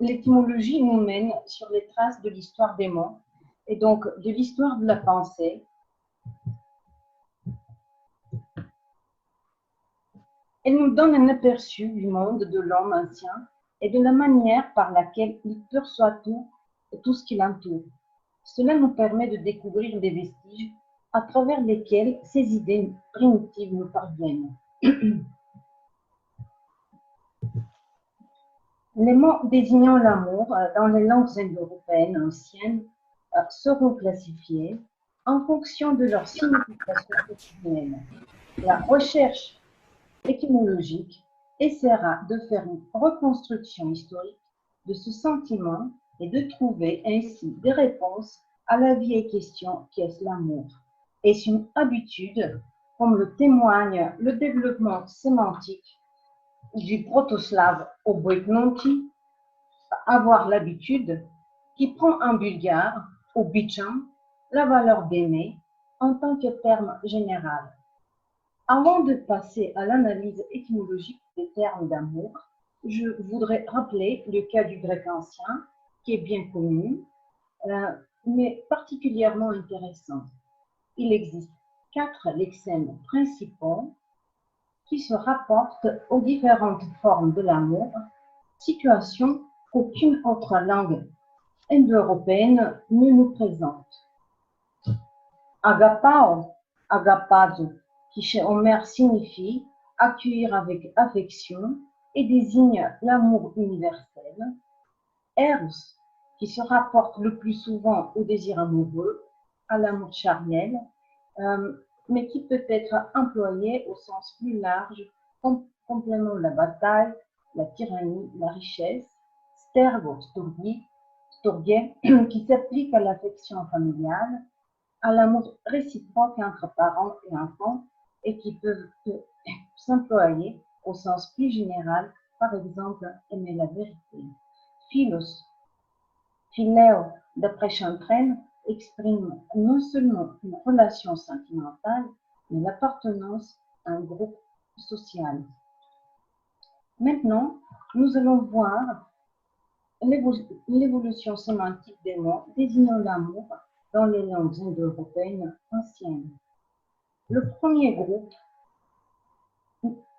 l'étymologie nous mène sur les traces de l'histoire des mots et donc de l'histoire de la pensée. Elle nous donne un aperçu du monde de l'homme ancien et de la manière par laquelle il perçoit tout ce qui l'entoure. Cela nous permet de découvrir des vestiges à travers lesquels ces idées primitives nous parviennent. Les mots désignant l'amour dans les langues indo-européennes anciennes seront classifiés en fonction de leur signification quotidienne. La recherche étymologique essaiera de faire une reconstruction historique de ce sentiment et de trouver ainsi des réponses à la vieille question qu'est l'amour. Est-ce une habitude, comme le témoigne le développement sémantique du proto-slave obojnoti, avoir l'habitude, qui prend en bulgare, obicham, la valeur d'aimer en tant que terme général. Avant de passer à l'analyse étymologique des termes d'amour, je voudrais rappeler le cas du grec ancien, qui est bien connu, mais particulièrement intéressant. Il existe 4 lexèmes principaux qui se rapportent aux différentes formes de l'amour, situation qu'aucune autre langue indo-européenne ne nous présente. Agapao, agapazo, qui chez Homère signifie accueillir avec affection et désigne l'amour universel. Eros, qui se rapporte le plus souvent au désir amoureux, à l'amour charnel, mais qui peut être employé au sens plus large comme complément de la bataille, la tyrannie, la richesse. Stergo, storgie, qui s'applique à l'affection familiale, à l'amour réciproque entre parents et enfants et qui peuvent s'employer au sens plus général, par exemple, aimer la vérité. Philos, philéo, d'après Chantraine, exprime non seulement une relation sentimentale, mais l'appartenance à un groupe social. Maintenant, nous allons voir l'évolution sémantique des mots désignant l'amour dans les langues indo-européennes anciennes. Le premier groupe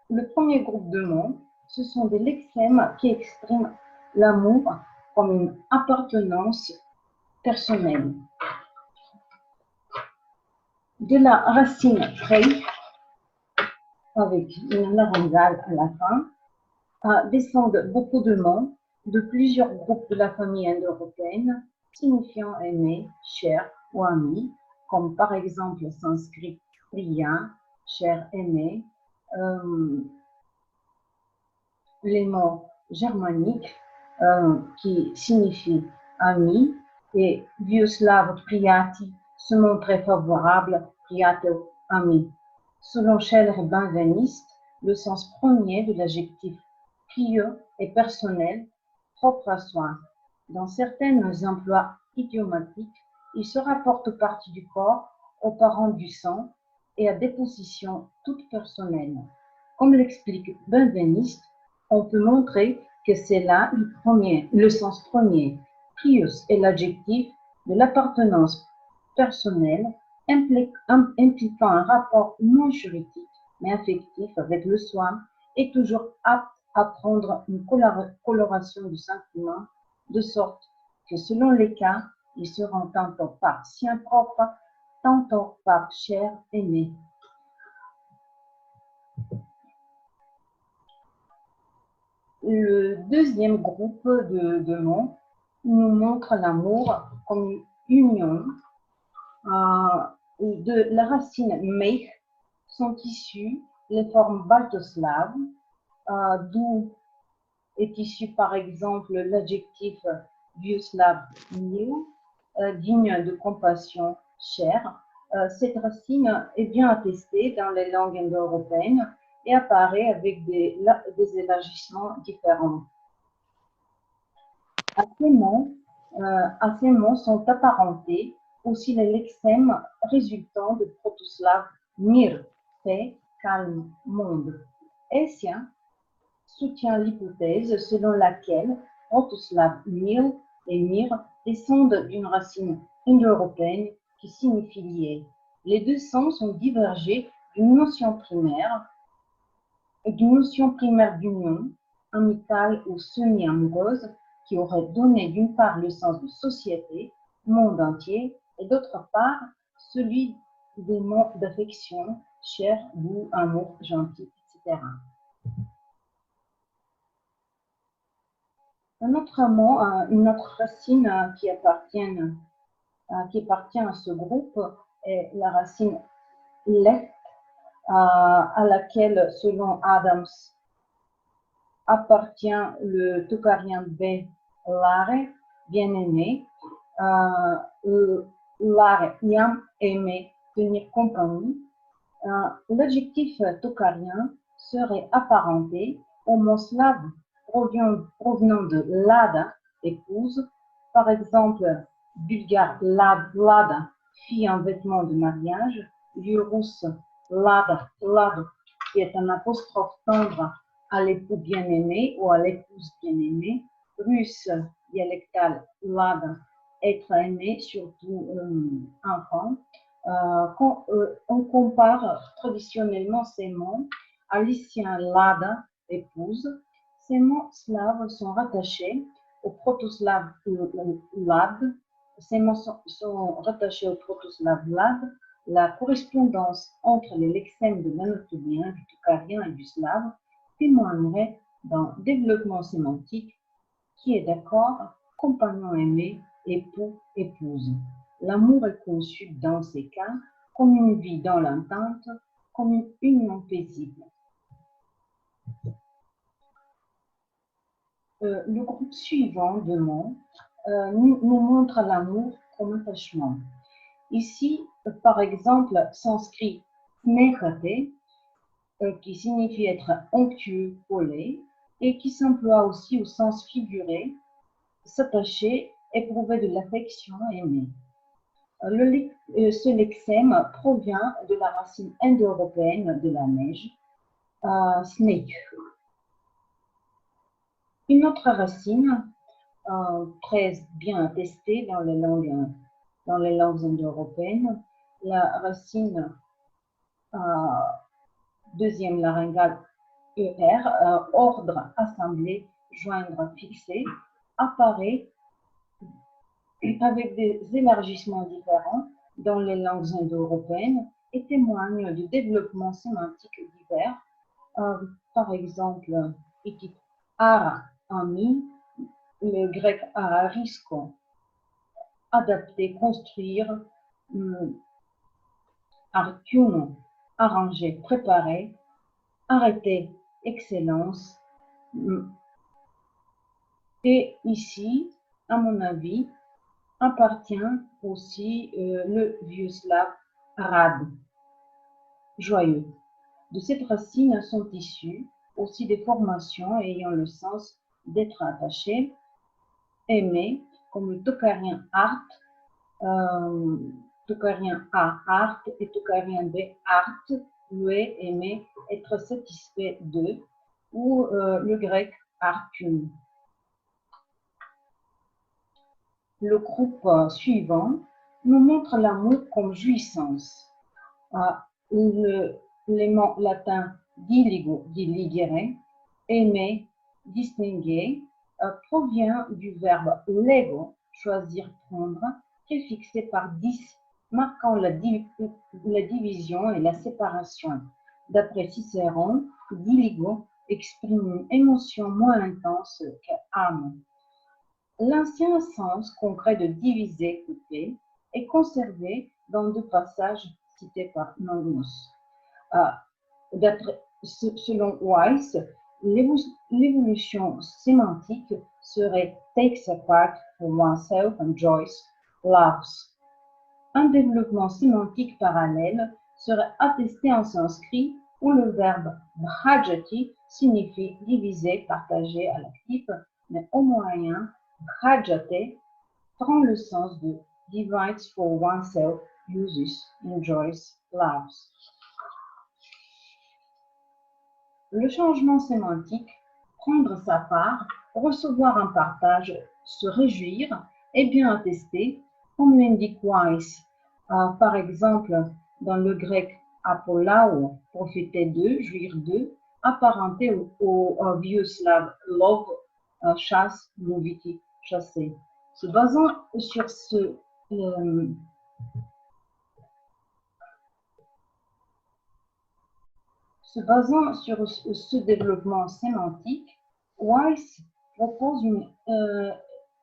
de mots, ce sont des lexèmes qui expriment l'amour comme une appartenance personnelle. De la racine trei, avec une laryngale à la fin, descendent beaucoup de mots de plusieurs groupes de la famille indo-européenne signifiant aimer, cher ou ami, comme par exemple le sanskrit priya, cher, aimé, les mots germaniques qui signifient ami, et vieux slave priati se montrait favorable, priato, ami. Selon Scheller et Benveniste, le sens premier de l'adjectif pieux est personnel, propre à soi. Dans certains emplois idiomatiques, il se rapporte aux parties du corps, aux parents du sang et à des positions toutes personnelles. Comme l'explique Benveniste, on peut montrer que c'est là le sens premier. Prius est l'adjectif de l'appartenance personnelle impliquant un rapport non juridique mais affectif avec le soi et toujours apte à prendre une coloration du sentiment de sorte que selon les cas, ils seront tantôt par sien propre, tantôt par cher aimé. Le deuxième groupe de mots nous montre l'amour comme une union. De la racine meich sont issues les formes baltoslaves, d'où est issu par exemple l'adjectif vieux-slave mil, digne de compassion, cher. Cette racine est bien attestée dans les langues indo-européennes et apparaît avec des élargissements différents. À ces mots sont apparentés aussi les lexèmes résultant de proto-slave mir, paix, calme, monde. Hessien soutient l'hypothèse selon laquelle proto-slave mil et mir descendent d'une racine indo-européenne qui signifie lié. Les deux sens ont divergé d'une notion primaire d'union, amicale ou semi-amoureuse, qui aurait donné d'une part le sens de société, monde entier, et d'autre part celui des mots d'affection, cher, doux, amour, gentil, etc. Un autre mot, une autre racine qui appartient à ce groupe est la racine left, à laquelle, selon Adams, appartient le toucarien B, lare, bien-aimé, lare, yam, aimer, tenir compagnie. L'adjectif toucarien serait apparenté au mot slave provenant de lada, épouse, par exemple bulgare lada, fille en vêtements de mariage, vieux russe lada, qui est un apostrophe tendre à l'époux bien-aimé ou à l'épouse bien-aimée, russe dialectal lada, être aimé, surtout enfant. On compare traditionnellement ces mots à lycien lada, épouse. Ces mots slaves sont rattachés au proto-slave lad. Ces mots sont rattachés au proto-slave lad. La correspondance entre les lexèmes de l'anatolien, du toucarien et du slave témoignerait d'un développement sémantique qui est d'accord, compagnon aimé, époux, épouse. L'amour est conçu dans ces cas comme une vie dans l'entente, comme une union paisible. Le groupe suivant de mots nous montre l'amour comme attachement. Ici, par exemple, sanskrit snehate, qui signifie être onctueux, collé, et qui s'emploie aussi au sens figuré, s'attacher, éprouver de l'affection, aimer. Ce lexème provient de la racine indo-européenne de la neige, snake. Une autre racine, très bien attestée dans les langues indo-européennes, la racine deuxième laryngale ER, ordre, assemblée, joindre, fixer, apparaît avec des élargissements différents dans les langues indo-européennes et témoigne du développement sémantique divers. Par exemple, ara, ami, le grec ararisko, adapter, construire, artiuno, arranger, préparer, arrêter, excellence. Et ici, à mon avis, appartient aussi le vieux slave rad, joyeux. De cette racine sont issues aussi des formations ayant le sens d'être attaché, aimé, comme le toucarien art, toucarien A, art, et toucarien B, art, louer, aimer, être satisfait de, ou le grec artun. Le groupe suivant nous montre l'amour comme jouissance. L'élément latin diligo, diligere, aimer, distinguer, provient du verbe lego, choisir, prendre, préfixé par dis, marquant la division et la séparation. D'après Cicéron, diligo exprime une émotion moins intense que âme. L'ancien sens concret de diviser, couper, est conservé dans deux passages cités par Longinus. Selon Weiss, l'évolution sémantique serait takes apart for oneself and Joyce, loves. Un développement sémantique parallèle serait attesté en sanskrit où le verbe bhajati signifie diviser, partager à l'actif, mais au moyen bhajate prend le sens de divides for oneself, uses, enjoys, loves. Le changement sémantique, prendre sa part, recevoir un partage, se réjouir, est bien attesté, comme l'indique Weiss. Par exemple, dans le grec apolao, profiter d'eux, jouir d'eux, apparenté au vieux slave lov, chasse, loviti, chasser. Se basant sur ce développement sémantique, Weiss propose une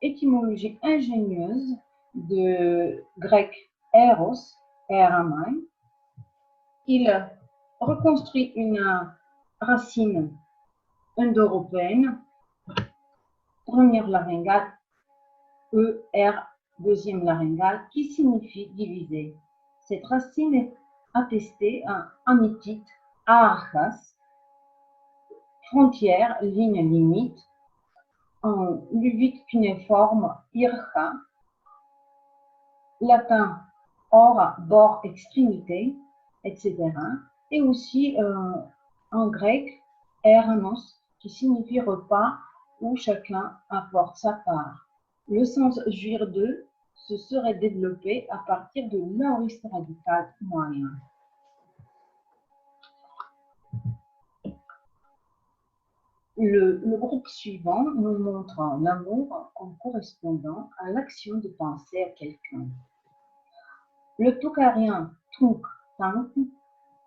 étymologie ingénieuse de grec eros, eramai. Il reconstruit une racine indo-européenne, première laryngale, E-R, deuxième laryngale, qui signifie diviser. Cette racine est attestée en hittite, archas, frontière, ligne limite, en luvite cunéiforme, ircha, latin, ora, bord, extrémité, etc. Et aussi en grec, ernos, qui signifie repas où chacun apporte sa part. Le sens jouir d'eux se serait développé à partir de l'aoriste radical moyen. Le groupe suivant nous montre l'amour en correspondant à l'action de penser à quelqu'un. Le toucarien tuk, tank,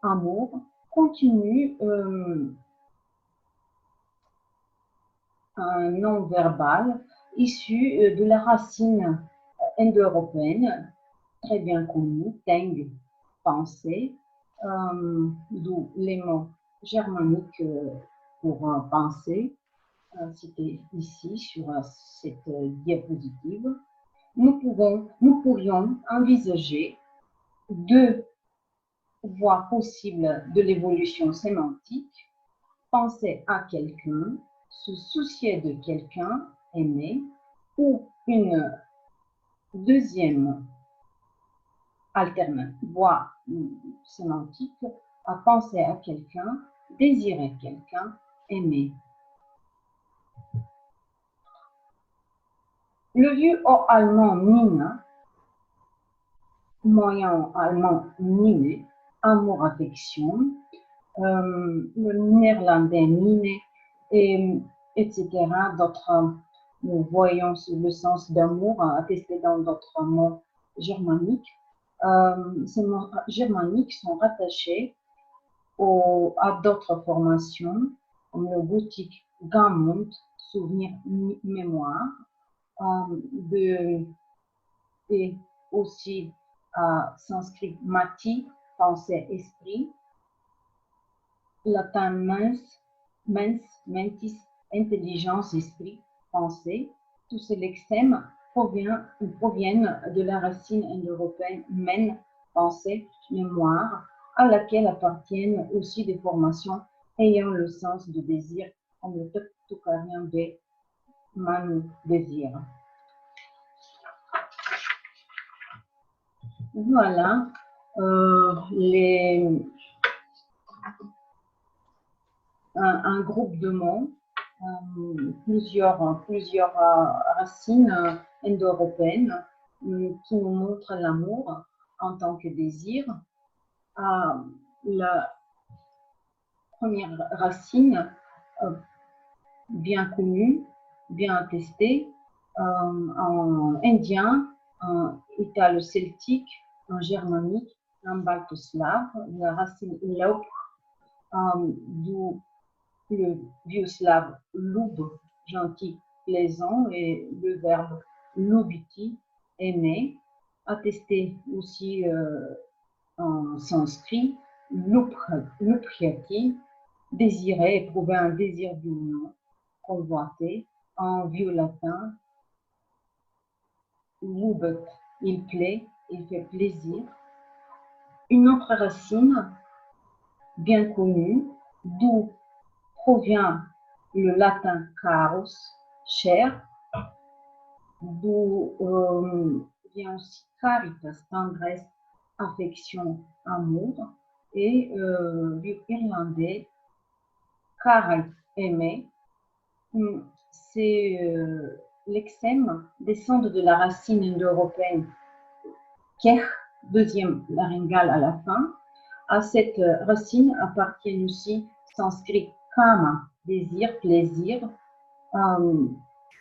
amour, continue un nom verbal issu de la racine indo-européenne, très bien connue, teng, penser, d'où les mots germaniques pour penser, cités ici sur cette diapositive. Nous pourrions envisager deux voies possibles de l'évolution sémantique: penser à quelqu'un, se soucier de quelqu'un, aimer, ou une deuxième voie sémantique, à penser à quelqu'un, désirer quelqu'un, aimer. Le vieux allemand Nina, moyen allemand Nine, amour, affection, le néerlandais Nine, etc. D'autres, nous voyons le sens d'amour attesté dans d'autres mots germaniques. Ces mots germaniques sont rattachés à d'autres formations, comme le gothique Gamund, souvenir, mémoire, et aussi sanskrit mati, pensée, esprit, latin mens, mentis, intelligence, esprit, pensée. Tous ces lexèmes proviennent de la racine indo-européenne men, pensée, mémoire, à laquelle appartiennent aussi des formations ayant le sens de désir, comme le toucarien B, man, désir. Voilà un groupe de mots, plusieurs racines indo-européennes qui nous montrent l'amour en tant que désir. La première racine bien connue, bien attestée, en indien, en italo-celtique, en germanique, en balto-slave, la racine lauk, d'où le vieux slave lub, gentil, plaisant, et le verbe lubiti, aimer, attesté aussi en sanskrit, luphyati, désirer, éprouver un désir d'union, convoiter, en vieux latin, lubet, il plaît, il fait plaisir. Une autre racine bien connue, d'où provient le latin caros, cher, d'où vient aussi caritas, tendresse, affection, amour, et du irlandais carai, aimer, lexèmes descendent de la racine indo-européenne keh, deuxième laryngale à la fin. À cette racine appartiennent aussi sanskrit kama, désir, plaisir,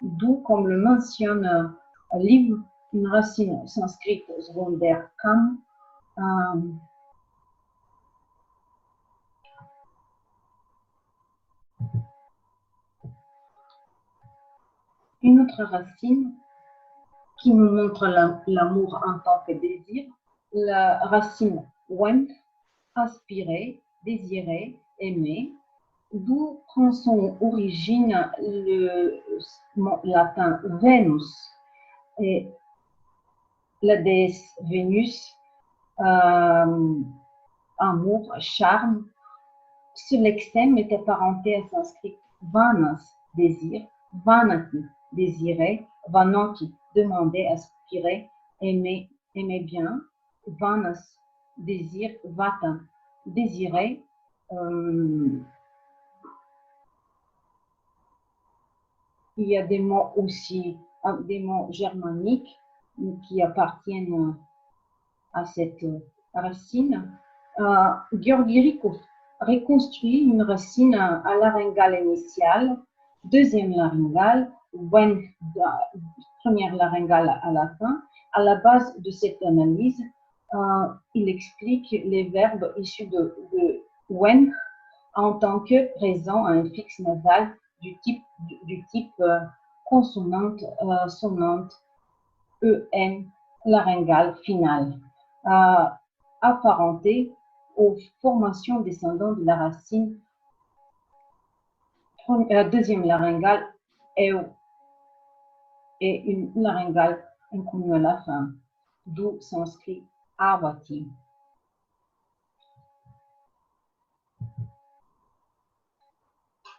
d'où, comme le mentionne Liv, une racine sanskrite secondaire kam. Une autre racine qui nous montre l'amour en tant que désir, la racine wen, aspirer, désirer, aimer, d'où prend son origine le latin Venus, et la déesse Vénus, amour, charme. Ce lexème est apparenté à sanskrit vanas, désir, vanati, désirer, vanoti, demander, aspirer, aimer, aimer bien, vanas, désir, vata, désirer. Il y a des mots aussi, des mots germaniques qui appartiennent à cette racine. Georgi Rykov reconstruit une racine à laryngale initiale, deuxième laryngale, première laryngale à la fin. À la base de cette analyse, il explique les verbes issus de wen en tant que présent à un fixe nasal du type consonante sonnante en laryngale finale, apparenté aux formations descendantes de la racine deuxième laryngale et une laryngale inconnue à la fin, d'où sanskrit avati.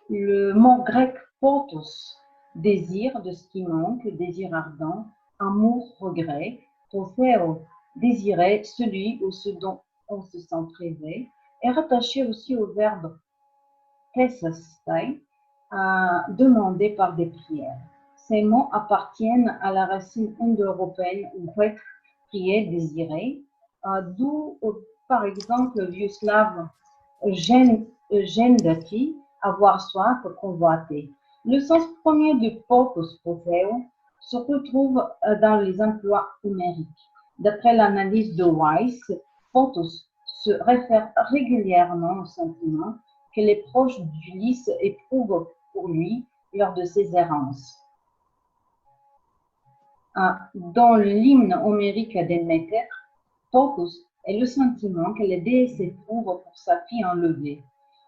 Le mot grec potos, désir de ce qui manque, désir ardent, amour, regret, potheo, désirer celui ou ce dont on se sent privé, est rattaché aussi au verbe pesastai, demandé par des prières. Ces mots appartiennent à la racine indo-européenne wek, prier, désirer, d'où par exemple le vieux slave gendati, avoir soif, convoiter. Le sens premier de potos, potheo, se retrouve dans les emplois numériques. D'après l'analyse de Weiss, potos se réfère régulièrement au sentiment que les proches d'Ulysse éprouvent pour lui lors de ses errances. Dans l'hymne homérique d'Enneker, potos est le sentiment que la déesse éprouve pour sa fille enlevée.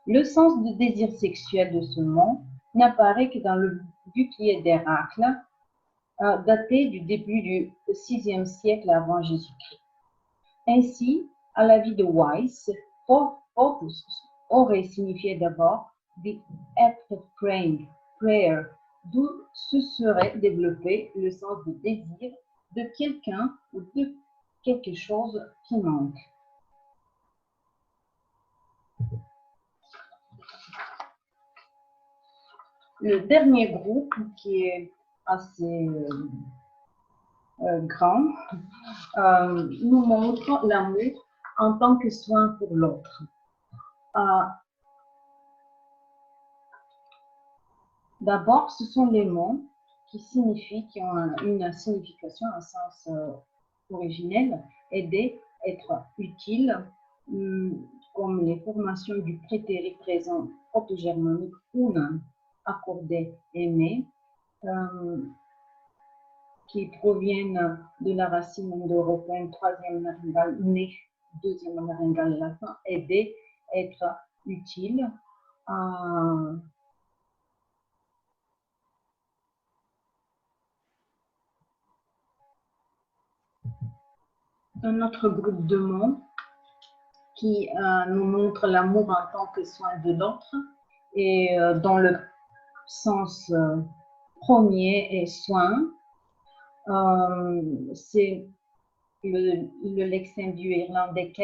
Le sens de désir sexuel de ce mot n'apparaît que dans le bouclier d'Héracle, daté du début du VIe siècle avant Jésus-Christ. Ainsi, à l'avis de Weiss, potos aurait signifié d'abord the act of praying, prayer, d'où se serait développé le sens de désir de quelqu'un ou de quelque chose qui manque. Le dernier groupe, qui est assez grand, nous montre l'amour en tant que soin pour l'autre. D'abord, ce sont les mots qui ont une signification, un sens originel, aider, être utile, comme les formations du prétérit présent proto-germanique una, accorder, aimer, qui proviennent de la racine indo-européenne, troisième laryngale, né, deuxième laryngale à la fin, aider, être utile. Un autre groupe de mots qui nous montre l'amour en tant que soin de l'autre et dans le sens premier est soin. C'est le lexème du irlandais qui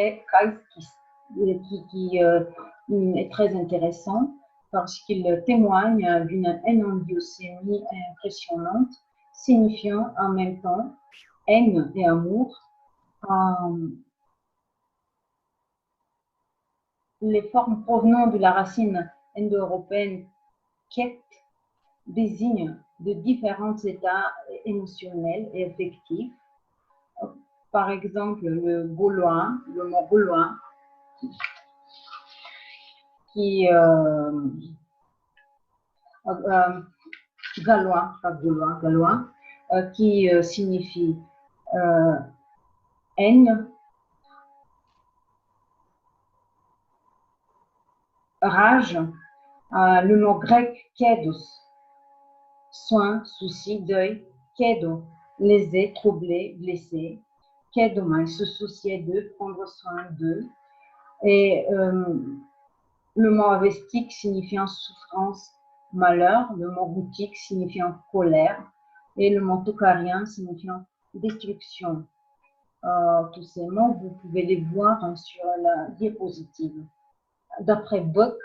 est très intéressant. parce qu'il témoigne d'une enandiocémie impressionnante, signifiant en même temps haine et amour. Les formes provenant de la racine indo-européenne ket désignent de différents états émotionnels et affectifs. Par exemple, le gaulois, le mot gaulois, qui gallois, pas gaulois, gallois, qui signifie haine, rage, le mot grec kédos, soin, souci, deuil, kédo, lésé, troublé, blessé, kédomai, se soucier d'eux, prendre soin d'eux, et le mot avestique signifiant souffrance, malheur, le mot boutique signifiant colère, et le mot tocarien signifiant destruction. Tous ces mots, vous pouvez les voir sur la diapositive. D'après Buck,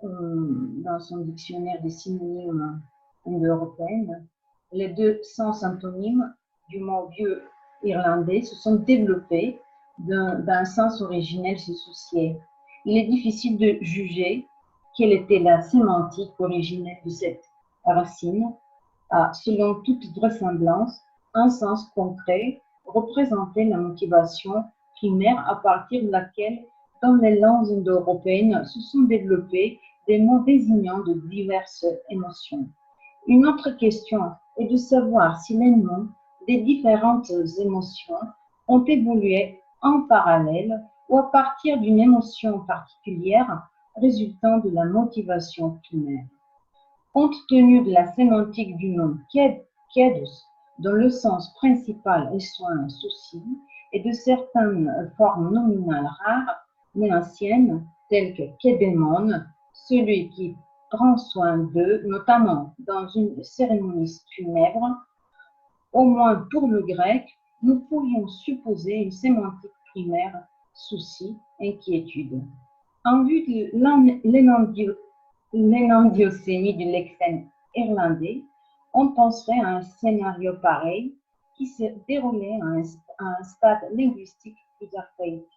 dans son dictionnaire des synonymes indo-européennes, les deux sens antonymes du mot vieux irlandais se sont développés d'un sens originel se soucier. Il est difficile de juger quelle était la sémantique originelle de cette racine. Selon toute vraisemblance, un sens concret représentait la motivation primaire à partir de laquelle, dans les langues indo-européennes, se sont développés des mots désignant de diverses émotions. Une autre question est de savoir si les noms des différentes émotions ont évolué en parallèle ou à partir d'une émotion particulière résultant de la motivation primaire. Compte tenu de la sémantique du nom kédos, dont le sens principal est soin, souci, et de certaines formes nominales rares mais anciennes, telles que kédémon, celui qui prend soin d'eux, notamment dans une cérémonie funèbre, au moins pour le grec, nous pourrions supposer une sémantique primaire, souci, inquiétude. En vue de l'énandiocémie du lexème irlandais, on penserait à un scénario pareil qui se déroulait à un stade linguistique plus archaïque,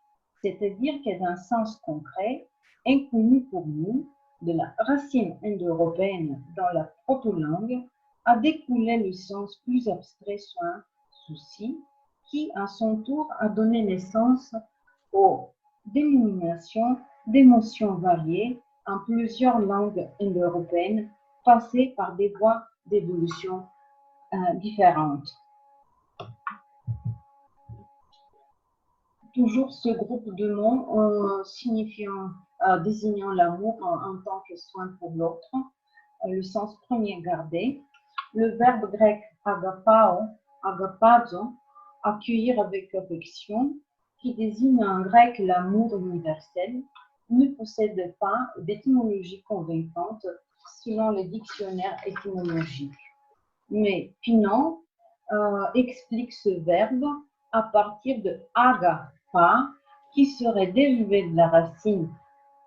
c'est-à-dire que d'un sens concret, inconnu pour nous, de la racine indo-européenne dans la proto-langue, a découlé le sens plus abstrait soin, souci, qui à son tour a donné naissance aux dénominations d'émotions variées en plusieurs langues indo-européennes, passées par des voies d'évolution différentes. Toujours ce groupe de mots désignant l'amour en tant que soin pour l'autre, le sens premier gardé. Le verbe grec agapazo, accueillir avec affection, qui désigne en grec l'amour universel, ne possède pas d'étymologie convaincante selon les dictionnaires étymologiques. Mais Pinon explique ce verbe à partir de agapa, qui serait dérivé de la racine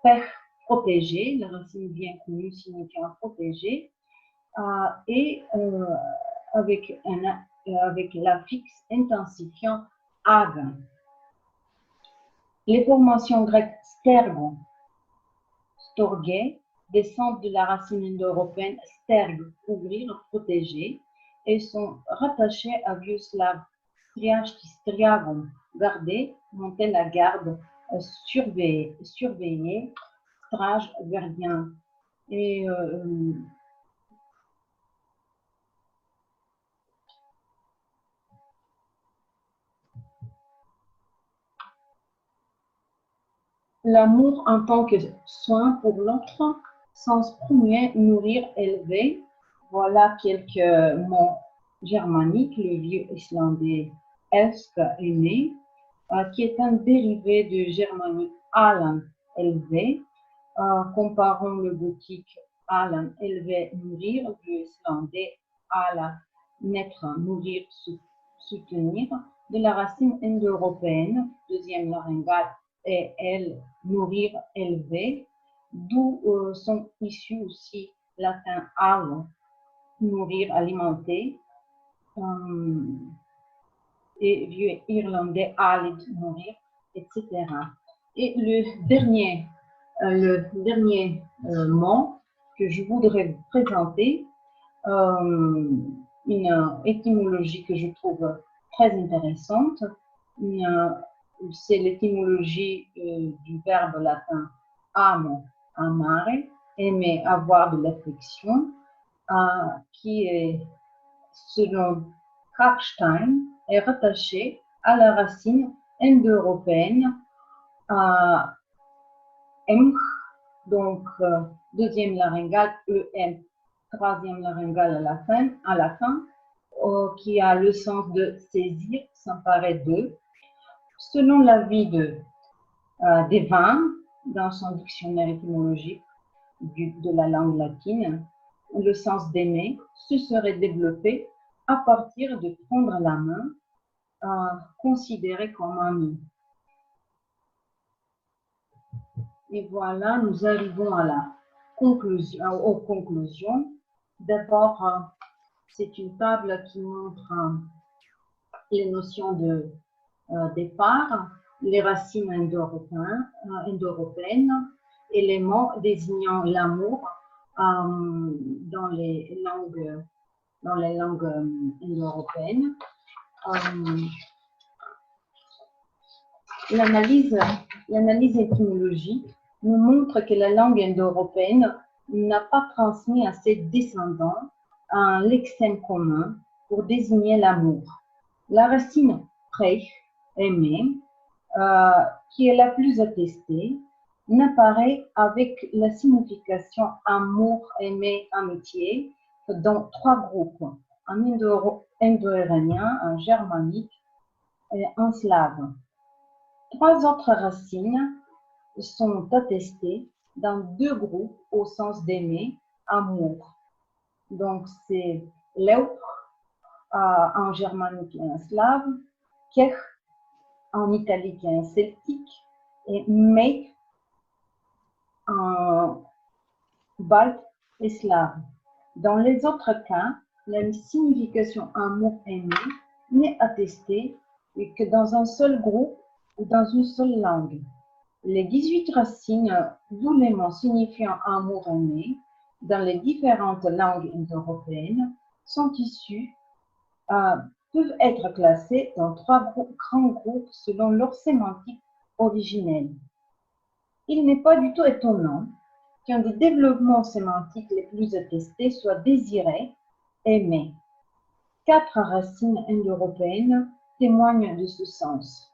per, protégé, la racine bien connue signifiant protégé, et avec l'affixe intensifiant ag. Les formations grecques stergo, storge, descendent de la racine indo-européenne sterg, couvrir, protéger, et sont rattachées à vieux slave striagum, garder, monter la garde, surveiller, strage, gardien. Et l'amour en tant que soin pour l'autre, sens premier, nourrir, élever. Voilà quelques mots germaniques. Le vieux islandais elsk, aimer, qui est un dérivé du germanique alan, élever. Comparons le gothique alan, élever, nourrir, du islandais ala, naître, nourrir, soutenir, de la racine indo-européenne, deuxième laryngale, et elle, nourrir, élever, d'où sont issus aussi latin alo, nourrir, alimenter, et vieux irlandais alid, nourrir, etc. Et le dernier mot que je voudrais vous présenter, une étymologie que je trouve très intéressante. C'est l'étymologie du verbe latin amo, amare, aimer, avoir de l'affection, qui est, selon Karpstein, est rattaché à la racine indo-européenne M, donc deuxième laryngale, EM, troisième laryngale à la fin, qui a le sens de saisir, s'emparer de. Selon l'avis d'Evin, dans son dictionnaire étymologique de la langue latine, le sens d'aimer se serait développé à partir de prendre la main, considéré comme ami. Et voilà, nous arrivons à la conclusion, aux conclusions. D'abord, c'est une table qui montre les notions de départ, les racines indo-européennes, éléments désignant l'amour dans les langues indo-européennes. L'analyse étymologique nous montre que la langue indo-européenne n'a pas transmis à ses descendants un lexème commun pour désigner l'amour. La racine prech, aimer, qui est la plus attestée, n'apparaît avec la signification amour, aimer, amitié dans trois groupes, un indo-iranien, un germanique et un slave. Trois autres racines sont attestées dans deux groupes au sens d'aimer, amour. Donc c'est leuch en germanique et en slave, kech en italique et en celtique, et meik en balte et slave. Dans les autres cas, la signification amour-aimer n'est attestée que dans un seul groupe ou dans une seule langue. Les 18 racines doulément signifiant amour-aimer dans les différentes langues indo-européennes sont issues, peuvent être classées dans trois grands groupes selon leur sémantique originelle. Il n'est pas du tout étonnant qu'un des développements sémantiques les plus attestés soit désiré, aimer. 4 racines indo-européennes témoignent de ce sens.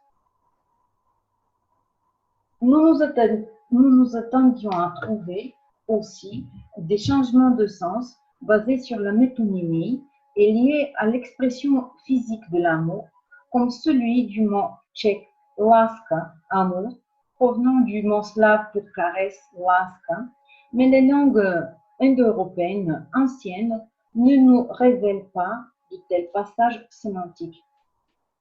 Nous nous attendions à trouver aussi des changements de sens basés sur la métonymie et liés à l'expression physique de l'amour, comme celui du mot tchèque laska, amour, provenant du mot slave pour caresse, laska, mais les langues indo-européennes anciennes ne nous révèlent pas de tels passages sémantiques.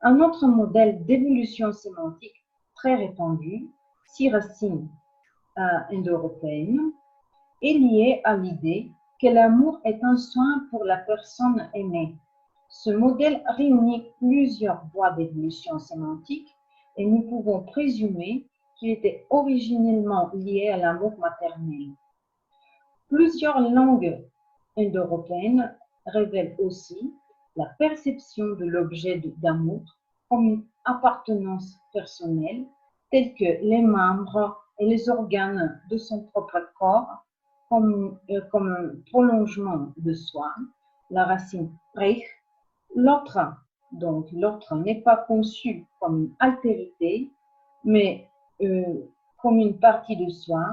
Un autre modèle d'évolution sémantique très répandu, 6 racines indo-européennes, est lié à l'idée que l'amour est un soin pour la personne aimée. Ce modèle réunit plusieurs voies d'évolution sémantique et nous pouvons présumer qu'il était originellement lié à l'amour maternel. Plusieurs langues indo-européennes révèlent aussi la perception de l'objet d'amour comme une appartenance personnelle, telle que les membres et les organes de son propre corps, comme un prolongement de soi, la racine prech. L'autre n'est pas conçu comme une altérité, mais comme une partie de soi,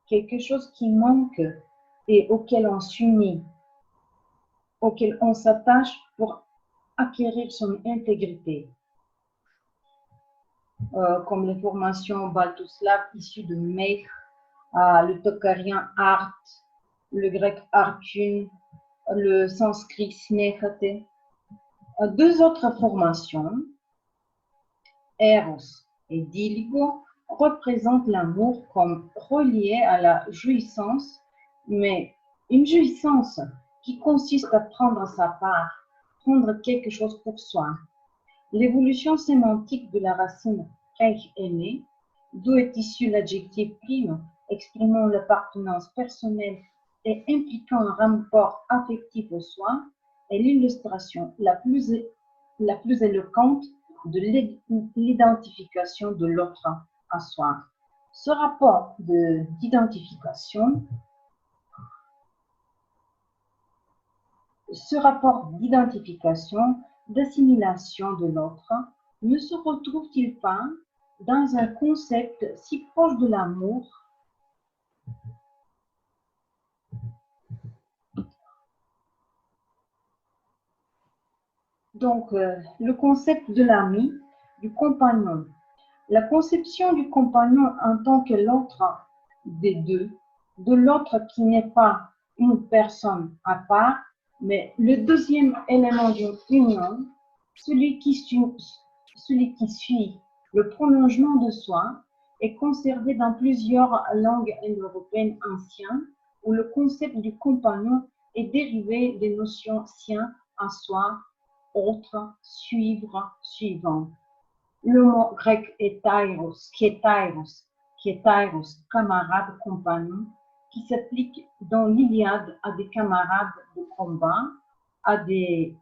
quelque chose qui manque et auquel on s'unit, auquel on s'attache pour acquérir son intégrité. Comme les formations balto-slaves issues de Meich, le tokarien art, le grec artun, le sanskrit snechate. Deux autres formations, eros et diligo, représente l'amour comme relié à la jouissance, mais une jouissance qui consiste à prendre sa part, prendre quelque chose pour soi. L'évolution sémantique de la racine reich aimé, d'où est issu l'adjectif prime, exprimant l'appartenance personnelle et impliquant un rapport affectif au soi, est l'illustration la plus éloquente de l'identification de l'autre à soi. Ce rapport d'identification d'assimilation de l'autre, ne se retrouve-t-il pas dans un concept si proche de l'amour Donc, le concept de l'ami, du compagnon. La conception du compagnon en tant que l'autre des deux, de l'autre qui n'est pas une personne à part, mais le deuxième élément d'une union, celui qui suit le prolongement de soi, est conservé dans plusieurs langues indo-européennes anciennes, où le concept du compagnon est dérivé des notions sien, à soi, autre, suivre, suivant. Le mot grec hétairos, camarade, compagnon, qui s'applique dans l'Iliade à des camarades de combat, à des,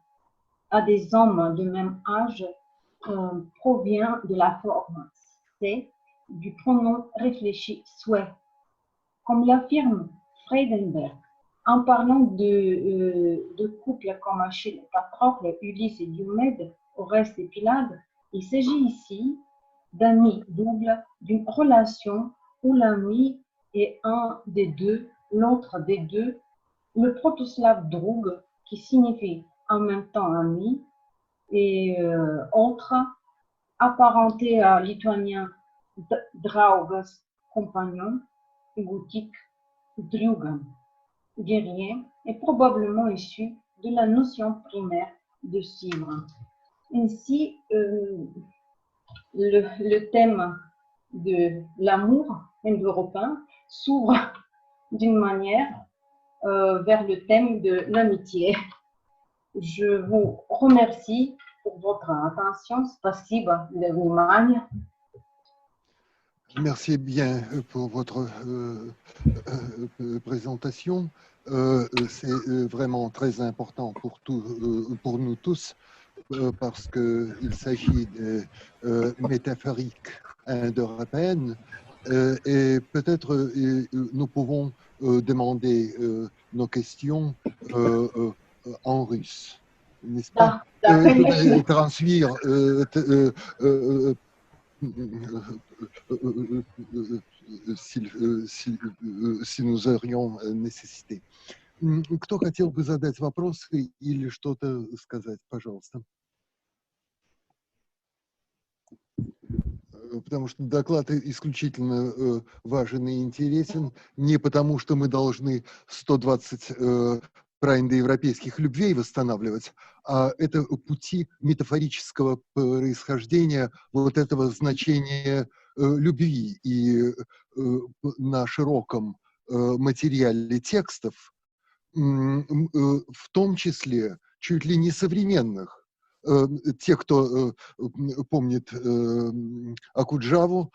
hommes de même âge, provient de la forme c'est du pronom réfléchi souhait. Comme l'affirme Freidenberg, en parlant de couples comme Achille, Patrocle, Ulysse et Diomède, Oreste et Pylade, il s'agit ici d'amis doubles, d'une relation où l'ami est un des deux, l'autre des deux, le protoslave droug, qui signifie en même temps ami, et autre, apparenté à lituanien draugas, compagnon, gothique, Drugam, guerrier, est probablement issu de la notion primaire de suivre. Ainsi, le thème de l'amour indo-européen s'ouvre d'une manière vers le thème de l'amitié. Je vous remercie pour votre attention. Spasibo за внимание. Merci bien pour votre présentation. C'est vraiment très important pour nous tous parce qu'il s'agit de métaphorique indo-européenne et peut-être nous pouvons demander nos questions en russe, n'est-ce pas? Je vais traduire si nous aurions nécessité. Кто хотел бы задать вопрос или что-то сказать, пожалуйста? Потому что доклад исключительно важен и интересен, не потому что мы должны 120 праиндоевропейских любвей восстанавливать, а это пути метафорического происхождения вот этого значения любви. И на широком материале текстов, в том числе чуть ли не современных, те, кто помнит Окуджаву,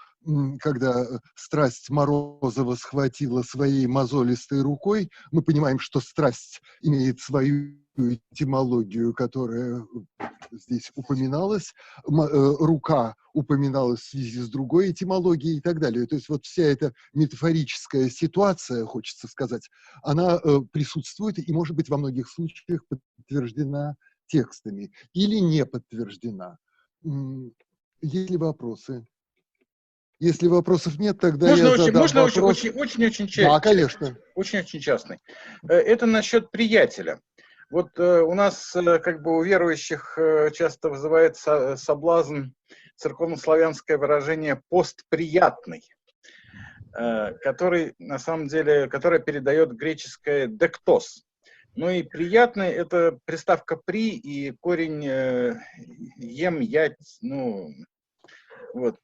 когда страсть Морозова схватила своей мозолистой рукой, мы понимаем, что страсть имеет свою этимологию, которая здесь упоминалась, рука упоминалась в связи с другой этимологией и так далее. То есть вот вся эта метафорическая ситуация, хочется сказать, она присутствует и, может быть, во многих случаях подтверждена текстами или не подтверждена. Есть ли вопросы? Если вопросов нет, тогда можно я задам вопрос. Очень да, конечно. Очень частный. Это насчет приятеля. Вот у нас, как бы у верующих, часто вызывает соблазн церковнославянское выражение «постприятный», который, на самом деле, которое передает греческое «дектос». Ну и приятный — это приставка «при» и корень «ем», «ять», ну, Вот,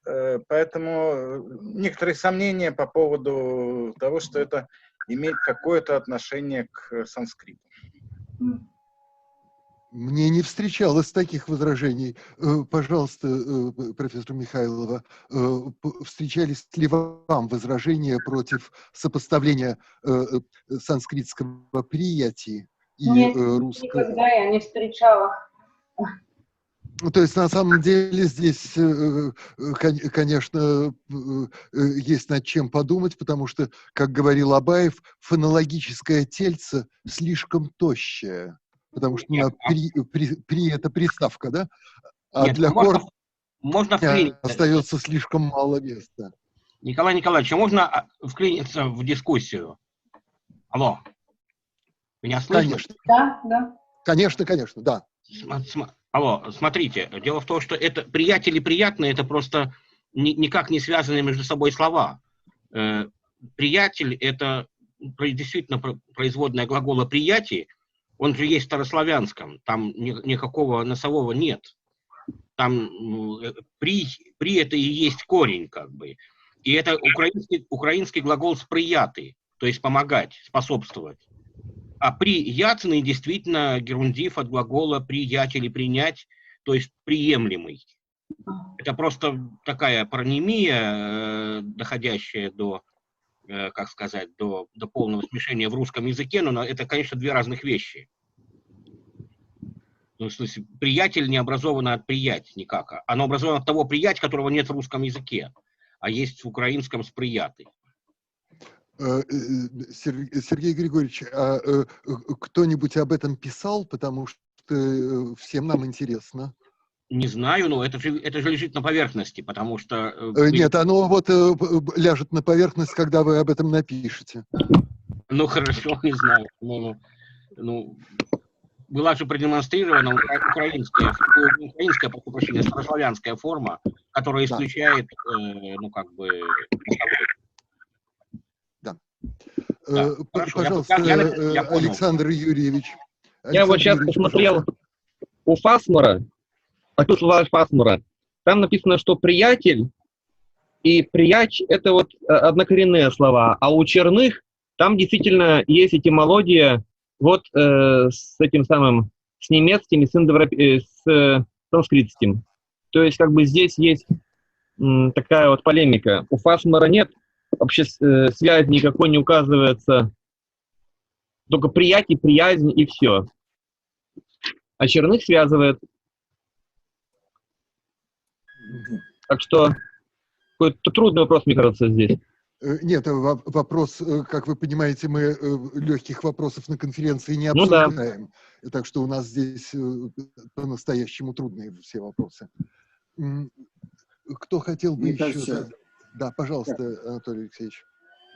поэтому некоторые сомнения по поводу того, что это имеет какое-то отношение к санскриту. Мне не встречалось таких возражений. Пожалуйста, профессор Михайлова, встречались ли вам возражения против сопоставления санскритского приятия и Нет, русского? никогда я не встречала. То есть, на самом деле, здесь, конечно, есть над чем подумать, потому что, как говорил Абаев, фонологическое тельце слишком тощее, потому что Нет, при это приставка, да? А нет, для корня можно вклиниться. остается слишком мало места. Николай Николаевич, можно вклиниться в дискуссию? Алло, меня слышно? Конечно, Да. конечно, да. Алло, смотрите, дело в том, что это приятель и приятное, это просто никак не связанные между собой слова. Приятель – это действительно производное глагола «приятие», он же есть в старославянском, там никакого носового нет. Там при это и есть корень, как бы. И это украинский глагол «сприяти», то есть помогать, способствовать. А приятный действительно герундив от глагола «приять» или «принять», то есть «приемлемый». Это просто такая паронимия, доходящая до, как сказать, до полного смешения в русском языке, но это, конечно, две разных вещи. Ну, в смысле, приятель не образовано от приять никак. Оно образовано от того приять, которого нет в русском языке, а есть в украинском «сприяты». Сергей Григорьевич, а кто-нибудь об этом писал, потому что всем нам интересно? Не знаю, но это же лежит на поверхности, потому что... Нет, оно вот ляжет на поверхность, когда вы об этом напишете. Ну, хорошо, не знаю. Ну, была же продемонстрирована украинская, прошу прощения, старославянская форма, которая исключает, ну, как бы... Да. Хорошо, Пожалуйста, я понял. Александр Юрьевич. Я вот сейчас посмотрел у Фасмара, тут слова Фасмара, там написано, что приятель и прияч – это вот однокоренные слова, а у Черных там действительно есть этимология вот с этим самым, с немецким и с санскритским. То есть как бы здесь есть такая вот полемика. У Фасмара нет, вообще связь никакой не указывается, только приятие, приязнь и все. А Черных связывает. Так что какой-то трудный вопрос, мне кажется, здесь. Нет, вопрос, как вы понимаете, мы легких вопросов на конференции не обсуждаем. Да. Так что у нас здесь по-настоящему трудные все вопросы. Кто хотел бы мне еще... Кажется, да, пожалуйста, Анатолий Алексеевич.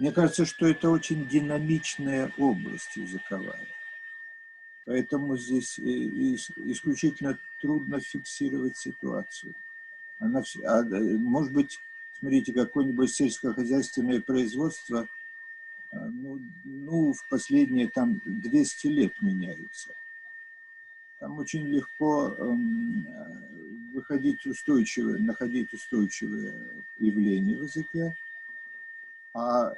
Мне кажется, что это очень динамичная область языковая. Поэтому здесь исключительно трудно фиксировать ситуацию. Может быть, смотрите, какое-нибудь сельскохозяйственное производство, в последние там 200 лет меняется. Там очень легко находить устойчивые явления в языке. А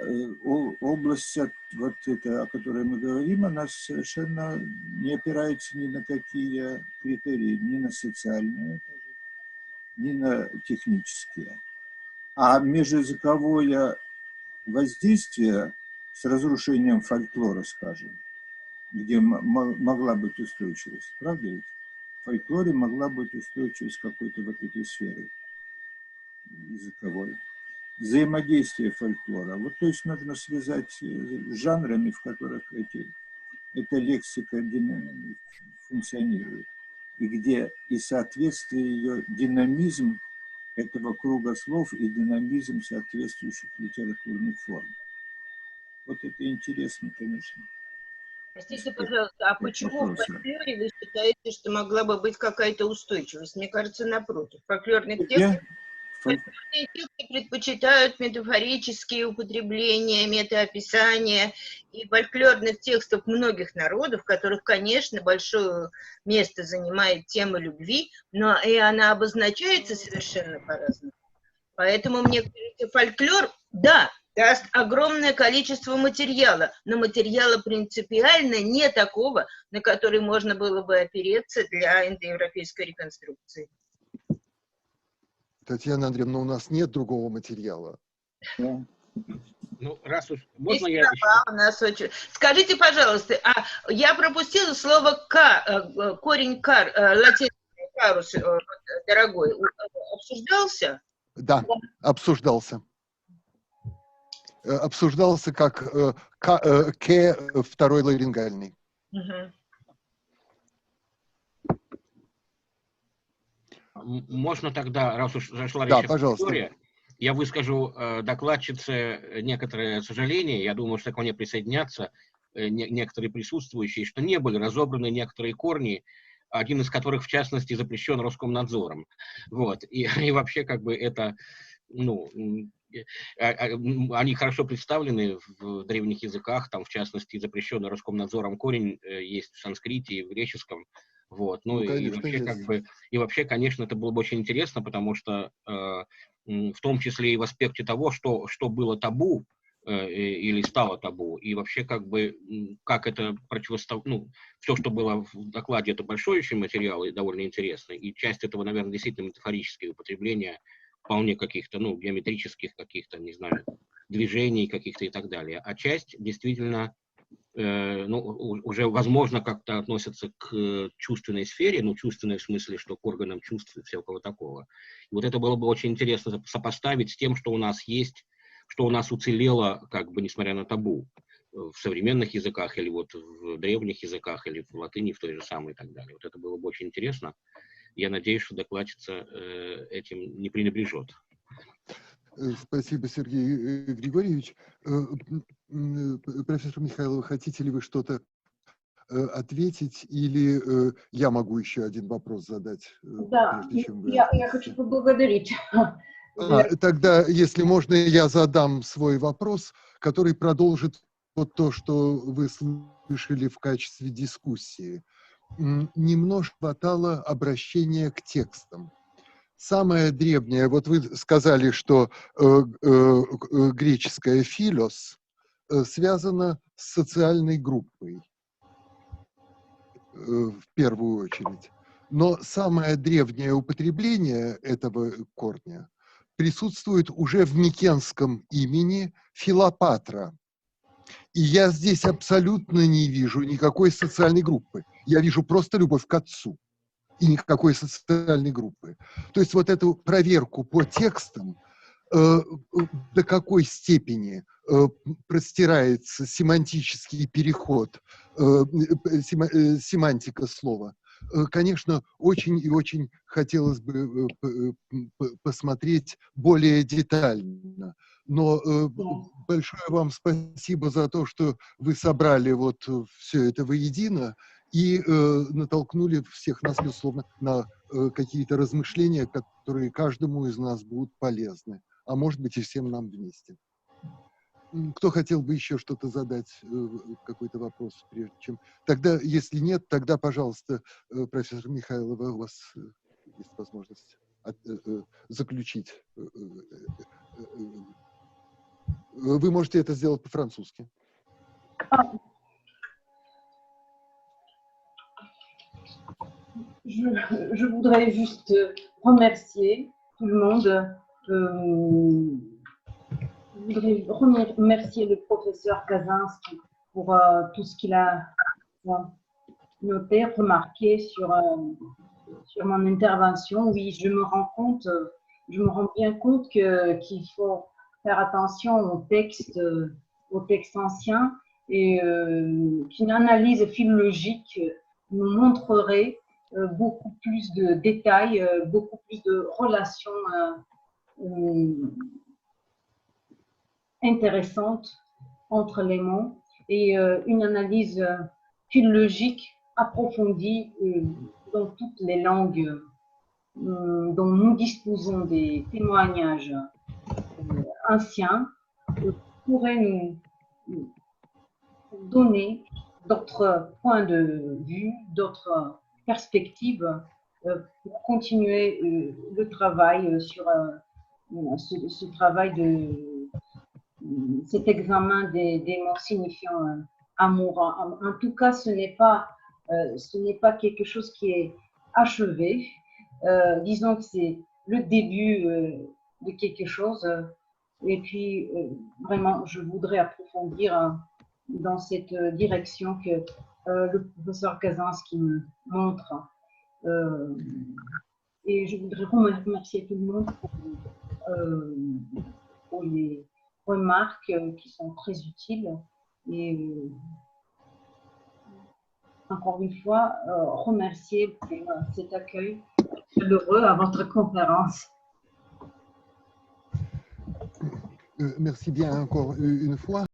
область, вот эта, о которой мы говорим, она совершенно не опирается ни на какие критерии, ни на социальные, ни на технические. А межязыковое воздействие с разрушением фольклора, скажем, где могла быть устойчивость, правда ведь? В фольклоре могла быть устойчивость какой-то вот этой сферы языковой. Взаимодействие фольклора. Вот, то есть нужно связать с жанрами, в которых эта лексика функционирует, и где и соответствие ее, динамизм этого круга слов и динамизм соответствующих литературных форм. Вот это интересно, конечно. Простите, пожалуйста, а почему в фольклоре вы считаете, что могла бы быть какая-то устойчивость? Мне кажется, напротив. Фольклорные тексты предпочитают метафорические употребления, метаописания, и фольклорных текстов многих народов, в которых, конечно, большое место занимает тема любви, но и она обозначается совершенно по-разному. Поэтому мне кажется, фольклор, да, даст огромное количество материала, но материала принципиально не такого, на который можно было бы опереться для индоевропейской реконструкции. Татьяна Андреевна, у нас нет другого материала. Да. Ну, раз уж... Можно Есть я еще... слова у нас очень... Скажите, пожалуйста, я пропустила слово корень кар, латинский карус, дорогой, обсуждался? Да, обсуждался. Обсуждался как «ке» второй ларингальный. Угу. Можно тогда, раз уж зашла Да, речь о пожалуйста. фольклоре, я выскажу докладчице некоторое сожаление, я думаю, что ко мне присоединятся некоторые присутствующие, что не были разобраны некоторые корни, один из которых, в частности, запрещен Роскомнадзором. Вот. И вообще, как бы, это, ну, они хорошо представлены в древних языках, там, в частности, запрещенный Роскомнадзором корень есть в санскрите и в греческом. Вот. Ну, и конечно, вообще, как есть. бы, и вообще, конечно, это было бы очень интересно, потому что в том числе и в аспекте того, что было табу, или стало табу, и вообще как бы, как это противоставлено, ну, все, что было в докладе, это большой очень материал и довольно интересный, и часть этого, наверное, действительно метафорические употребления, вполне каких-то, ну, геометрических каких-то, не знаю, движений каких-то и так далее, а часть действительно, ну, уже, возможно, как-то относятся к чувственной сфере, ну, чувственной в смысле, что к органам чувств и всякого такого. И вот это было бы очень интересно сопоставить с тем, что у нас есть, что у нас уцелело, как бы, несмотря на табу, в современных языках, или вот в древних языках, или в латыни, в той же самой и так далее. Вот это было бы очень интересно. Я надеюсь, что докладчица этим не пренебрежет. Спасибо, Сергей Григорьевич. Профессор Михайлова, хотите ли вы что-то ответить, или я могу еще один вопрос задать? Да, прежде чем вы я хочу поблагодарить. Тогда, если можно, я задам свой вопрос, который продолжит вот то, что вы слышали в качестве дискуссии. Немножко хватало обращения к текстам. Самое древнее, вот вы сказали, что греческое «филос» связано с социальной группой, в первую очередь. Но самое древнее употребление этого корня присутствует уже в микенском имени Филопатра. И я здесь абсолютно не вижу никакой социальной группы. Я вижу просто любовь к отцу и никакой социальной группы. То есть вот эту проверку по текстам, до какой степени простирается семантический переход, семантика слова, конечно, очень и очень хотелось бы посмотреть более детально. Но большое вам спасибо за то, что вы собрали вот все это воедино и натолкнули всех нас, безусловно, на какие-то размышления, которые каждому из нас будут полезны, а может быть и всем нам вместе. Кто хотел бы еще что-то задать, какой-то вопрос, прежде чем... Тогда, если нет, тогда, пожалуйста, профессор Михайлова, у вас есть возможность заключить. Вы можете это сделать по-французски. Je voudrais juste remercier tout le monde. Je voudrais remercier le professeur Kaczynski pour tout ce qu'il a noté, remarqué sur mon intervention. Oui, je me rends bien compte qu'il faut faire attention aux textes anciens et qu'une analyse philologique nous montrerait beaucoup plus de détails, beaucoup plus de relations intéressantes entre les mots et une analyse philologique approfondie dans toutes les langues dont nous disposons des témoignages anciens pourrait nous donner d'autres points de vue, d'autres perspectives pour continuer le travail sur ce travail cet examen des mots signifiant amour. En tout cas, ce n'est pas quelque chose qui est achevé. Disons que c'est le début de quelque chose. Et puis, vraiment, je voudrais approfondir dans cette direction que le professeur Kaczynski me montre. Et je voudrais remercier tout le monde pour les remarques qui sont très utiles. Et encore une fois, remercier pour cet accueil chaleureux à votre conférence. Merci bien encore une fois.